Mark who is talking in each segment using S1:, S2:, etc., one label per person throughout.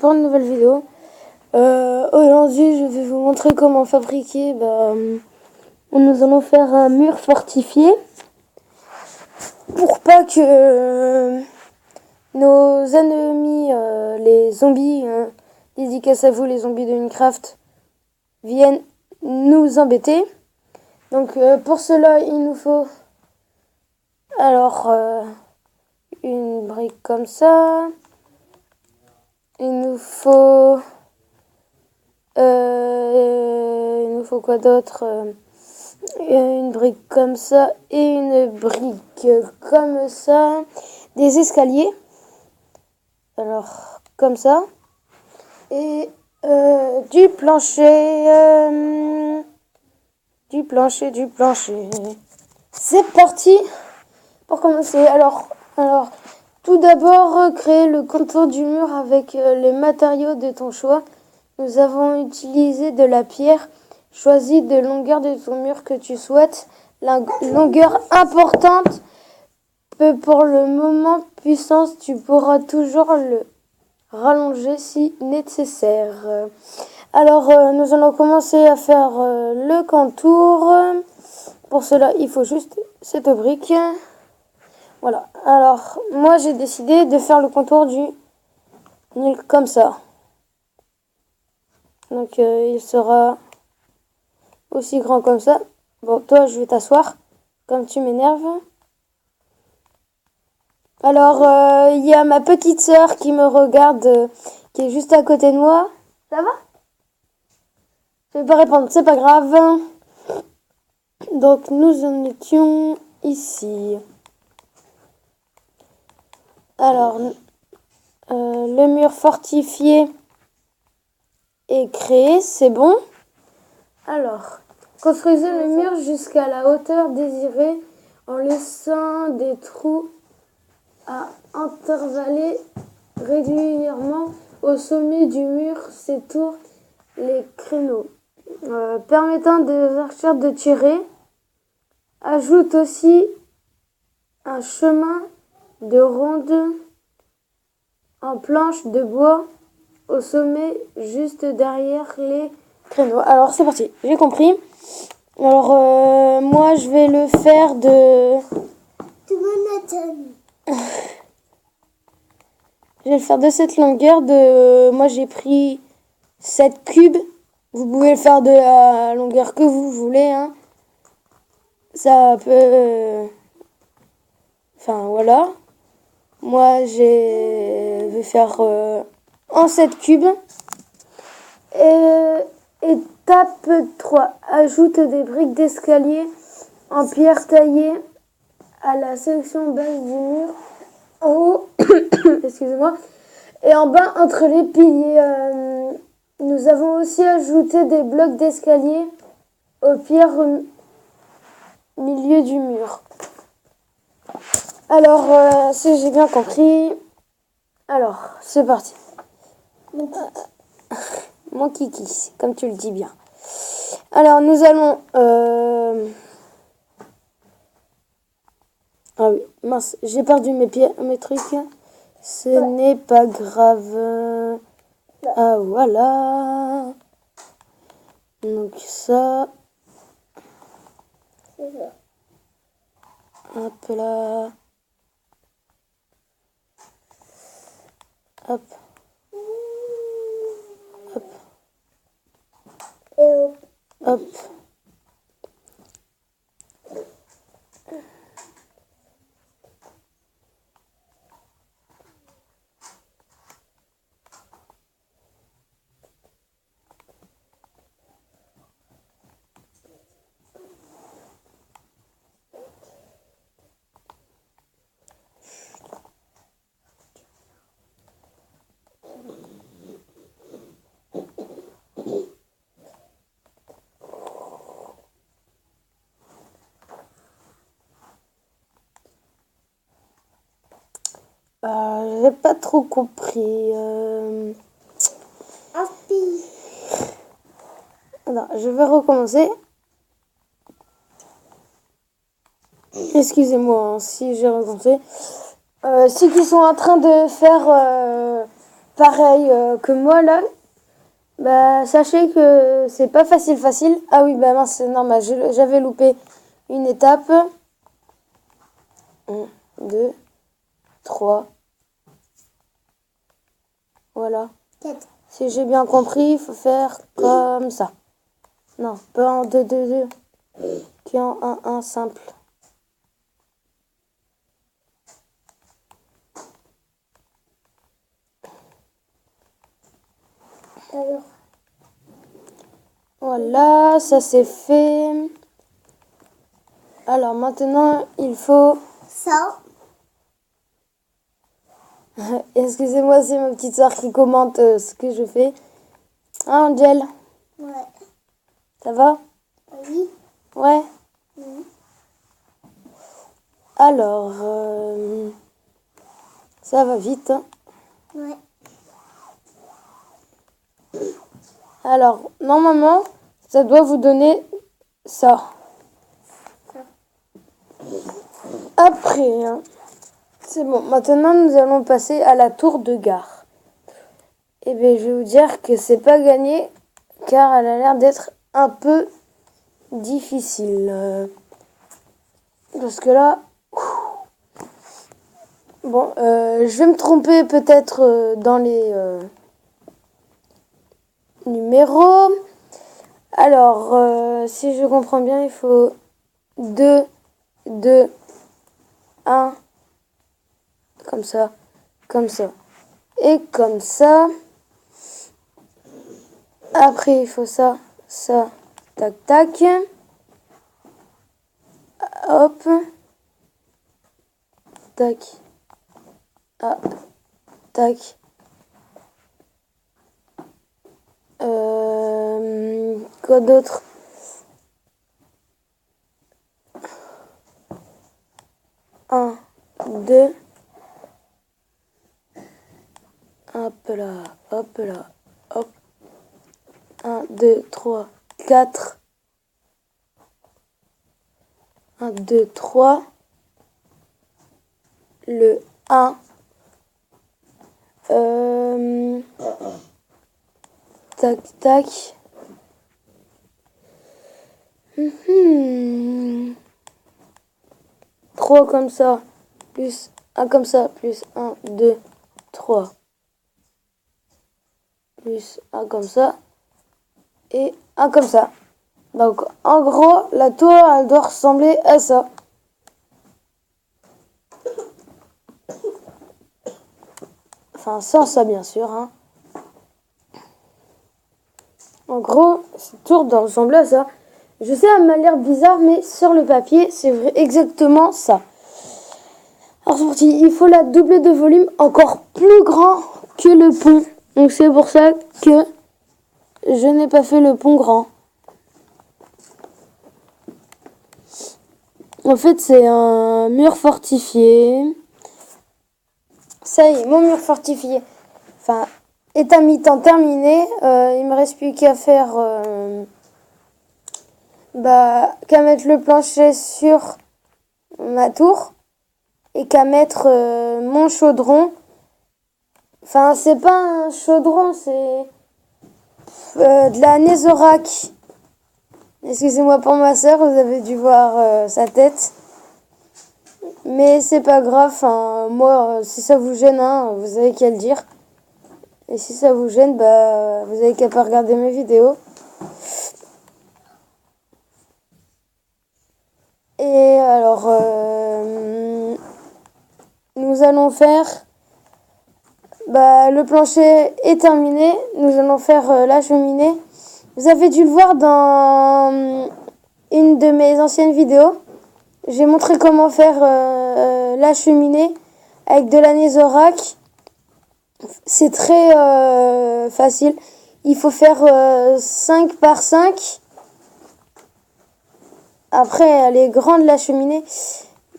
S1: pour une nouvelle vidéo. Aujourd'hui, je vais vous montrer comment fabriquer. Nous allons faire un mur fortifié pour pas que nos ennemis, les zombies, dédicace à vous les zombies de Minecraft, viennent nous embêter. Donc pour cela, il nous faut alors une brique comme ça. Il nous faut quoi d'autre? Une brique comme ça et une brique comme ça. Des escaliers. Alors, comme ça. Et du plancher. Du plancher. C'est parti pour commencer. Alors, tout d'abord, créer le contour du mur avec les matériaux de ton choix. Nous avons utilisé de la pierre. Choisis de longueur de ton mur que tu souhaites. La longueur importante peu pour le moment puissance. Tu pourras toujours le rallonger si nécessaire. Alors, nous allons commencer à faire le contour. Pour cela, il faut juste cette brique. Voilà. Alors, moi, j'ai décidé de faire le contour du nul comme ça. Donc, il sera aussi grand comme ça. Bon, toi, je vais t'asseoir, comme tu m'énerves. Alors, il y a ma petite sœur qui me regarde, qui est juste à côté de moi. Ça va? Je vais pas répondre, c'est pas grave. Donc, nous en étions ici. Alors, le mur fortifié est créé, c'est bon. Alors, construisez le mur jusqu'à la hauteur désirée en laissant des trous à intervaller régulièrement au sommet du mur. S'étourent les créneaux permettant aux archers de tirer. Ajoute aussi un chemin de ronde en planche de bois au sommet juste derrière les créneaux. Alors c'est parti, j'ai compris. Alors moi je vais le faire de... Je vais le faire de cette longueur. Moi j'ai pris 7 cubes. Vous pouvez le faire de la longueur que vous voulez. Hein. Ça peut... Enfin voilà. Moi je vais faire en 7 cubes. Étape 3. Ajoute des briques d'escalier en pierre taillée à la section basse du mur. En haut, excusez-moi, et en bas entre les piliers. Nous avons aussi ajouté des blocs d'escalier aux pierres au milieu du mur. Alors, si j'ai bien compris, alors c'est parti. Mon kiki, comme tu le dis bien. Alors, nous allons... Ah oui, mince, j'ai perdu mes trucs. Ce n'est pas grave. Ah, voilà. Donc ça. Hop là. Hop. Hop. Hop. J'ai pas trop compris. Alors, je vais recommencer. Excusez-moi si j'ai recommencé. Ceux qui sont en train de faire pareil que moi là, bah sachez que c'est pas facile. Ah oui, bah mince, c'est normal, j'avais loupé une étape. 1, 2, 3. Voilà.
S2: 4.
S1: Si j'ai bien compris, il faut faire comme ça. Non, pas en 2, 2, 2. Qui en 1, 1 simple.
S2: Alors.
S1: Voilà, ça c'est fait. Alors maintenant, il faut...
S2: Ça.
S1: Excusez-moi, c'est ma petite soeur qui commente ce que je fais. Hein, Angel?
S2: Ouais.
S1: Ça va?
S2: Oui.
S1: Ouais.
S2: Oui.
S1: Alors, ça va vite. Hein.
S2: Ouais.
S1: Alors, normalement, ça doit vous donner ça. Après, hein, c'est bon. Maintenant, nous allons passer à la tour de gare. Eh bien, je vais vous dire que c'est pas gagné, car elle a l'air d'être un peu difficile. Parce que là... Bon, je vais me tromper peut-être dans les numéros. Alors, si je comprends bien, il faut 2, 2, 1, comme ça, et comme ça. Après, il faut ça, ça, tac, tac. Hop. Tac. Ah, tac. Quoi d'autre? Un, deux. Hop là, hop là, hop. 1, 2, 3, 4. 1, 2, 3. Le 1. Tac, tac. 3 comme ça, plus 1 comme ça, plus 1, 2, 3. Plus 1 comme ça, et 1 comme ça. Donc, en gros, la tour, elle doit ressembler à ça. Enfin, sans ça, bien sûr. Hein. En gros, cette tour doit ressembler à ça. Je sais, elle m'a l'air bizarre, mais sur le papier, c'est vrai, exactement ça. Alors, c'est parti. Il faut la doubler de volume encore plus grand que le pont. Donc, c'est pour ça que je n'ai pas fait le pont grand. En fait, c'est un mur fortifié. Ça y est, mon mur fortifié. Enfin, est à mi-temps terminé. Il me reste plus qu'à faire... qu'à mettre le plancher sur ma tour. Et qu'à mettre mon chaudron. Enfin, c'est pas un chaudron, c'est de la Nézorac. Excusez-moi pour ma soeur, vous avez dû voir sa tête. Mais c'est pas grave, hein. Moi, si ça vous gêne, hein, vous avez qu'à le dire. Et si ça vous gêne, bah, vous avez qu'à pas regarder mes vidéos. Et alors, nous allons faire... le plancher est terminé. Nous allons faire la cheminée. Vous avez dû le voir dans une de mes anciennes vidéos. J'ai montré comment faire la cheminée avec de la Nézorac. C'est très facile. Il faut faire 5 par 5. Après, elle est grande la cheminée.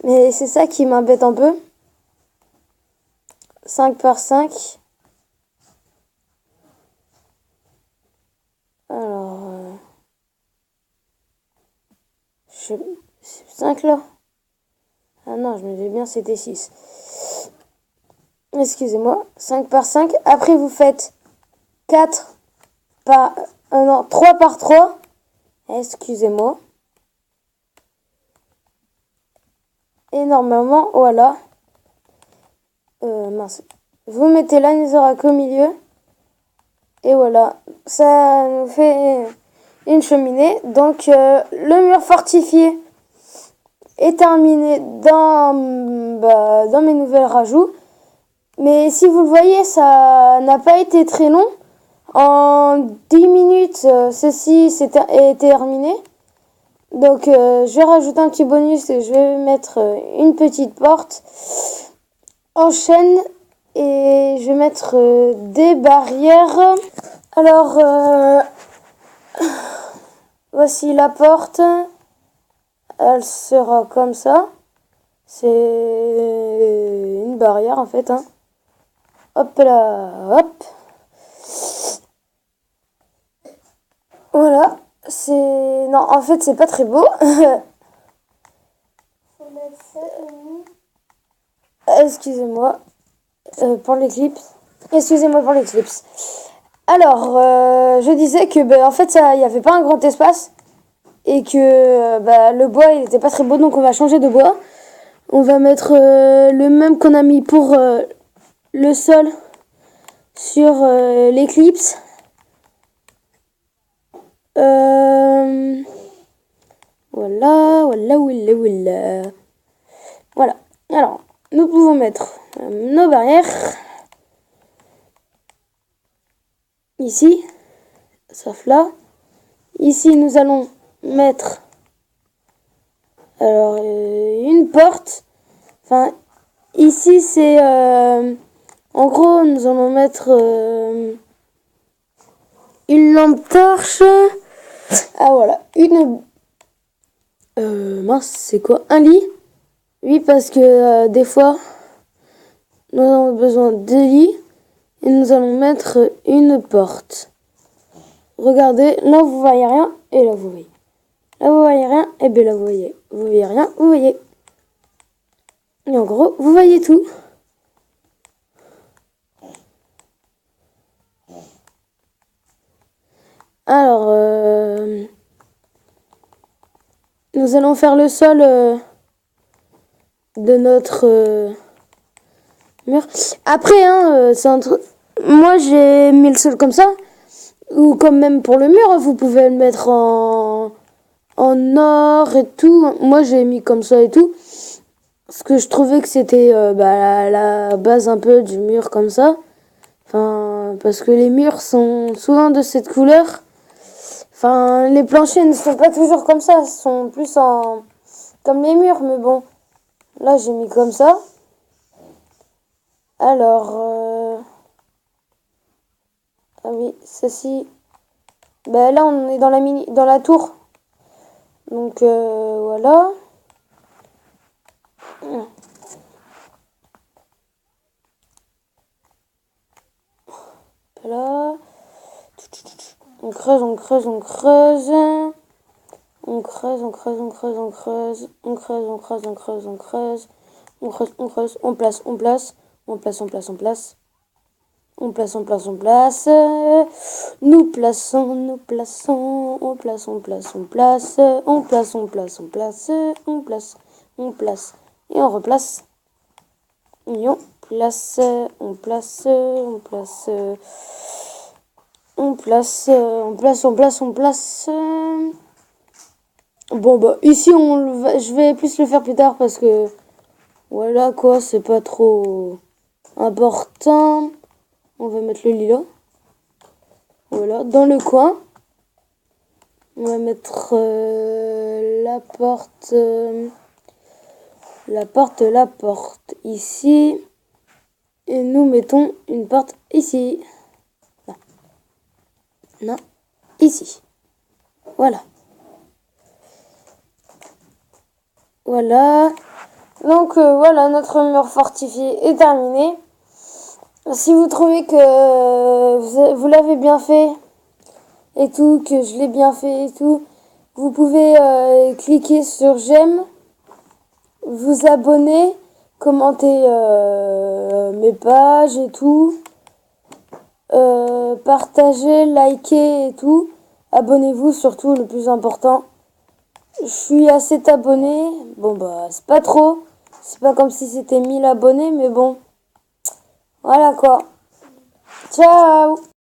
S1: Mais c'est ça qui m'embête un peu. 5 par 5. Alors... 5 là. Ah non, je me disais bien c'était 6. excusez-moi, 5 par 5. Après, vous faites 4 par... non, 3 par 3. Excusez-moi. Et normalement, voilà. Mince. Vous mettez l'anésorac au milieu. Et voilà. Ça nous fait une cheminée. Donc, le mur fortifié est terminé dans mes nouvelles rajouts. Mais si vous le voyez, ça n'a pas été très long. En 10 minutes, ceci est terminé. Donc, je vais rajouter un petit bonus et je vais mettre une petite porte en chaîne et je vais mettre des barrières. Alors, voici la porte. Elle sera comme ça. C'est une barrière en fait. Hein. Hop là, hop. Voilà. Non, en fait, c'est pas très beau. Excusez-moi pour l'éclipse. Excusez-moi pour l'éclipse. Alors, je disais que en fait, il n'y avait pas un grand espace et que le bois, il n'était pas très beau, donc on va changer de bois. On va mettre le même qu'on a mis pour le sol sur l'éclipse. Voilà. Voilà. Alors, nous pouvons mettre nos barrières ici, sauf là. Ici, nous allons mettre alors une porte. Enfin, ici, c'est en gros, nous allons mettre une lampe torche. Ah voilà, mince, c'est quoi? Un lit? Oui, parce que des fois, nous avons besoin de lits et nous allons mettre une porte. Regardez, là vous voyez rien et là vous voyez. Là vous voyez rien et bien là vous voyez. Vous voyez rien, vous voyez. Et en gros, vous voyez tout. Alors, nous allons faire le sol de notre mur. Après, hein, moi j'ai mis le sol comme ça. Ou comme même pour le mur, vous pouvez le mettre en or et tout. Moi j'ai mis comme ça et tout. Parce que je trouvais que c'était la base un peu du mur comme ça. Enfin, parce que les murs sont souvent de cette couleur. Enfin, les planchers ne sont pas toujours comme ça. Ils sont plus comme les murs. Mais bon, là j'ai mis comme ça. Alors, ah oui, ceci. Là on est dans la tour. Donc voilà. Là. On creuse. On creuse. On creuse. On creuse. On place. Nous plaçons. Et on replace. Et on place. Bon ici je vais plus le faire plus tard parce que voilà quoi, c'est pas trop important. On va mettre le lilas. Voilà, dans le coin. On va mettre la porte ici. Et nous mettons une porte ici. Là. Non, ici. Voilà. Voilà. Donc voilà, notre mur fortifié est terminé. Si vous trouvez que vous l'avez bien fait et tout, que je l'ai bien fait et tout, vous pouvez cliquer sur j'aime, vous abonner, commentez mes pages et tout. Partagez, likez et tout. Abonnez-vous surtout, le plus important. Je suis à 7 abonnés. Bon bah c'est pas trop. C'est pas comme si c'était 1000 abonnés, mais bon. Voilà quoi. Ciao!